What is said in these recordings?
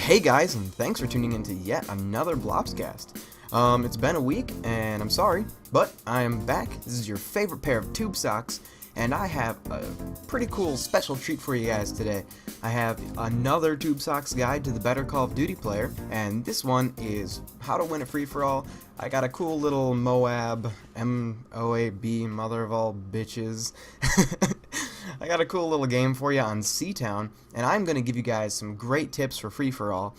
Hey guys, and thanks for tuning in to yet another Blopscast. It's been a week, and I'm sorry, but I am back. This is your favorite pair of Tubesox, and I have a pretty cool special treat for you guys today. I have another Tubesox guide to the better Call of Duty player, and this one is how to win a free-for-all. I got a cool little MOAB, M.O.A.B, mother of all bitches. I got a cool little game for you on C-Town, and I'm going to give you guys some great tips for free-for-all.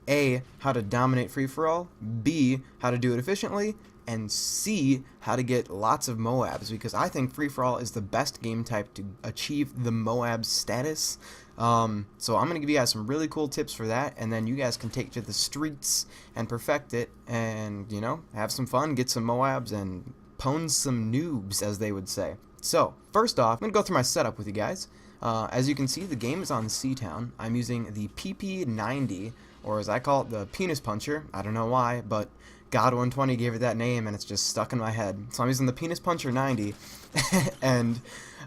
A, how to dominate free-for-all, B, how to do it efficiently, and C, how to get lots of MOABs, because I think free-for-all is the best game type to achieve the MOAB status. So I'm going to give you guys some really cool tips for that, and then you guys can take it to the streets and perfect it, and, you know, have some fun, get some MOABs, and pwn some noobs, as they would say. So, first off, I'm going to go through my setup with you guys. As you can see, the game is on C-Town. I'm using the PP90, or as I call it, the Penis Puncher. I don't know why, but God120 gave it that name, and it's just stuck in my head. So I'm using the Penis Puncher 90, and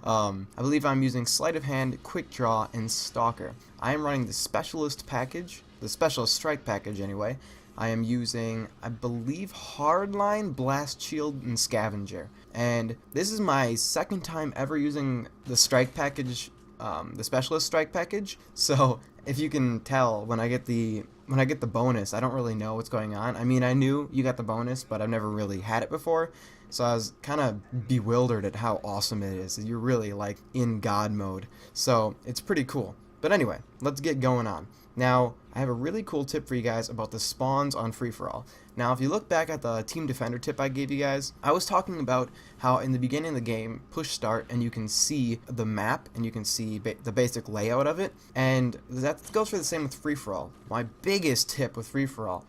I believe I'm using Sleight of Hand, Quickdraw, and Stalker. I am running the Specialist package, the Specialist Strike package anyway. I am using, I believe, Hardline, Blast Shield, and Scavenger. And this is my second time ever using the strike package, the Specialist Strike package. So if you can tell, when I get the bonus, I don't really know what's going on. I mean, I knew you got the bonus, but I've never really had it before. So I was kind of bewildered at how awesome it is. You're really like in God mode. So it's pretty cool. But anyway, let's get going on. Now, I have a really cool tip for you guys about the spawns on free-for-all. Now, if you look back at the Team Defender tip I gave you guys, I was talking about how in the beginning of the game, push start, and you can see the map, and you can see the basic layout of it, and that goes for the same with free-for-all. My biggest tip with free-for-all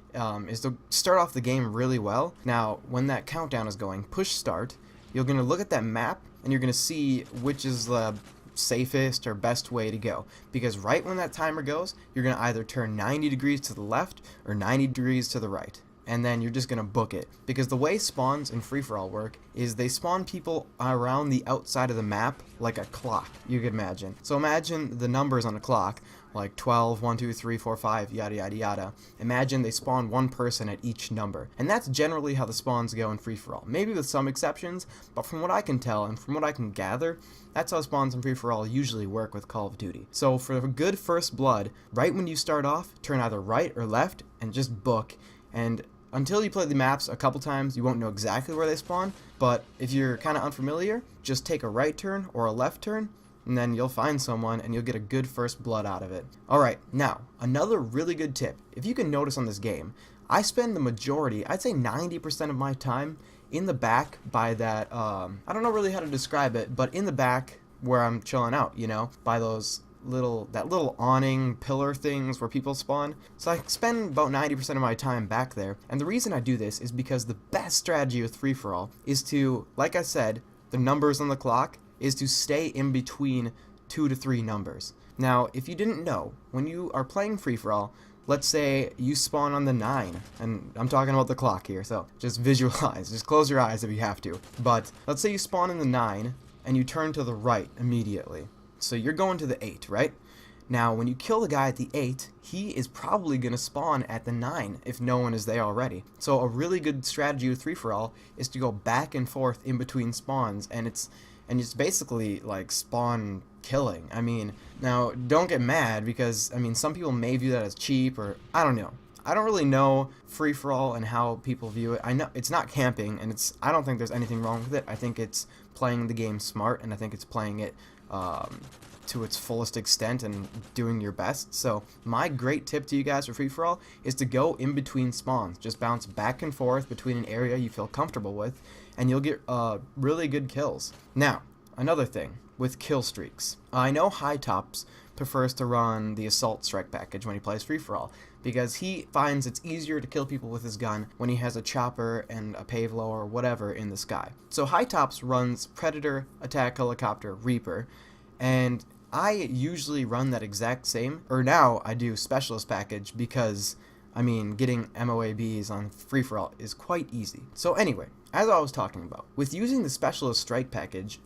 is to start off the game really well. Now, when that countdown is going, push start, you're going to look at that map, and you're going to see which is the safest or best way to go, because right when that timer goes, you're going to either turn 90 degrees to the left or 90 degrees to the right, and then you're just going to book it, because the way spawns in free-for-all work is they spawn people around the outside of the map like a clock, you could imagine. So imagine the numbers on a clock, like 12, 1, 2, 3, 4, 5, yada yada yada. Imagine they spawn one person at each number, and that's generally how the spawns go in free-for-all. Maybe with some exceptions, but from what I can tell and from what I can gather, that's how spawns in free-for-all usually work with Call of Duty. So for a good first blood, right when you start off, turn either right or left and just book, and until you play the maps a couple times, you won't know exactly where they spawn, but if you're kind of unfamiliar, just take a right turn or a left turn, and then you'll find someone and you'll get a good first blood out of it. Alright, now, another really good tip. If you can notice on this game, I spend the majority, I'd say 90% of my time in the back by that, I don't know really how to describe it, but in the back where I'm chilling out, you know, by those that little awning pillar things where people spawn. So I spend about 90% of my time back there, and the reason I do this is because the best strategy with free-for-all is to, like I said, the numbers on the clock, is to stay in between 2 to 3 numbers. Now, if you didn't know, when you are playing free-for-all, let's say you spawn on the 9, and I'm talking about the clock here, so just visualize, just close your eyes if you have to. But let's say you spawn in the 9, and you turn to the right immediately. So you're going to the 8, right? Now, when you kill the guy at the 8, he is probably going to spawn at the 9 if no one is there already. So a really good strategy with free-for-all is to go back and forth in between spawns, and it's basically like spawn killing. I mean, now don't get mad, because I mean, some people may view that as cheap, or I don't know. I don't really know free-for-all and how people view it. I know it's not camping, and I don't think there's anything wrong with it. I think it's playing the game smart, and I think it's playing it to its fullest extent and doing your best. So my great tip to you guys for free-for-all is to go in between spawns. Just bounce back and forth between an area you feel comfortable with, and you'll get really good kills. Now, another thing with kill streaks. I know Hightopz prefers to run the Assault Strike package when he plays free-for-all, because he finds it's easier to kill people with his gun when he has a chopper and a Pavelo or whatever in the sky. So Hightopz runs Predator, Attack Helicopter, Reaper, and I usually run that exact same, or now I do Specialist package, because I mean, getting MOABs on free-for-all is quite easy. So anyway, as I was talking about, with using the Specialist Strike package,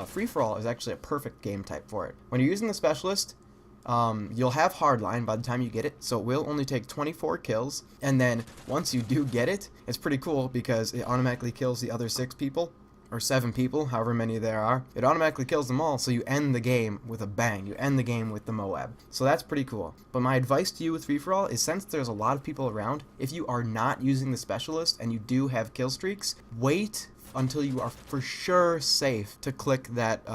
free-for-all is actually a perfect game type for it. When you're using the Specialist, You'll have Hardline by the time you get it, so it will only take 24 kills, and then once you do get it, it's pretty cool because it automatically kills the other 6 people, or 7 people, however many there are. It automatically kills them all, so you end the game with a bang. You end the game with the MOAB. So that's pretty cool. But my advice to you with free-for-all is, since there's a lot of people around, if you are not using the specialist and you do have kill streaks, wait until you are for sure safe to click that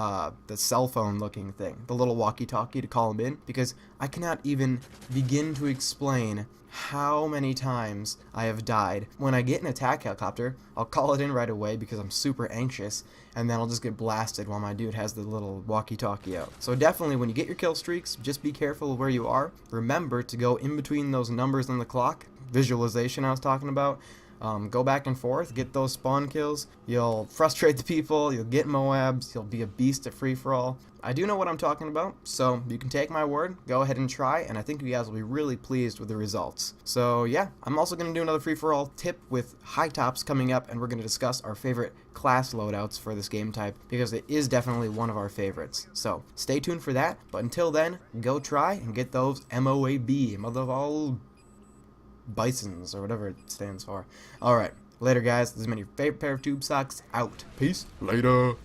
the cell phone looking thing, the little walkie-talkie to call them in, because I cannot even begin to explain how many times I have died. When I get an attack helicopter, I'll call it in right away because I'm super anxious, and then I'll just get blasted while my dude has the little walkie-talkie out. So definitely, when you get your kill streaks, just be careful of where you are. Remember to go in between those numbers on the clock, visualization I was talking about. Go back and forth, get those spawn kills, you'll frustrate the people, you'll get MOABs, you'll be a beast at free-for-all. I do know what I'm talking about, so you can take my word, go ahead and try, and I think you guys will be really pleased with the results. So yeah, I'm also going to do another free-for-all tip with Hightopz coming up, and we're going to discuss our favorite class loadouts for this game type, because it is definitely one of our favorites. So stay tuned for that, but until then, go try and get those M.O.A.B, mother of all bisons, or whatever it stands for. Alright, later guys, this has been your favorite pair of Tubesox, out. Peace. Later.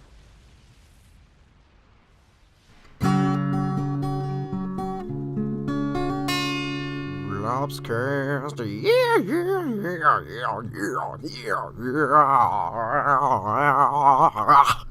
Blopscast, yeah, yeah, yeah, yeah, yeah, yeah, yeah.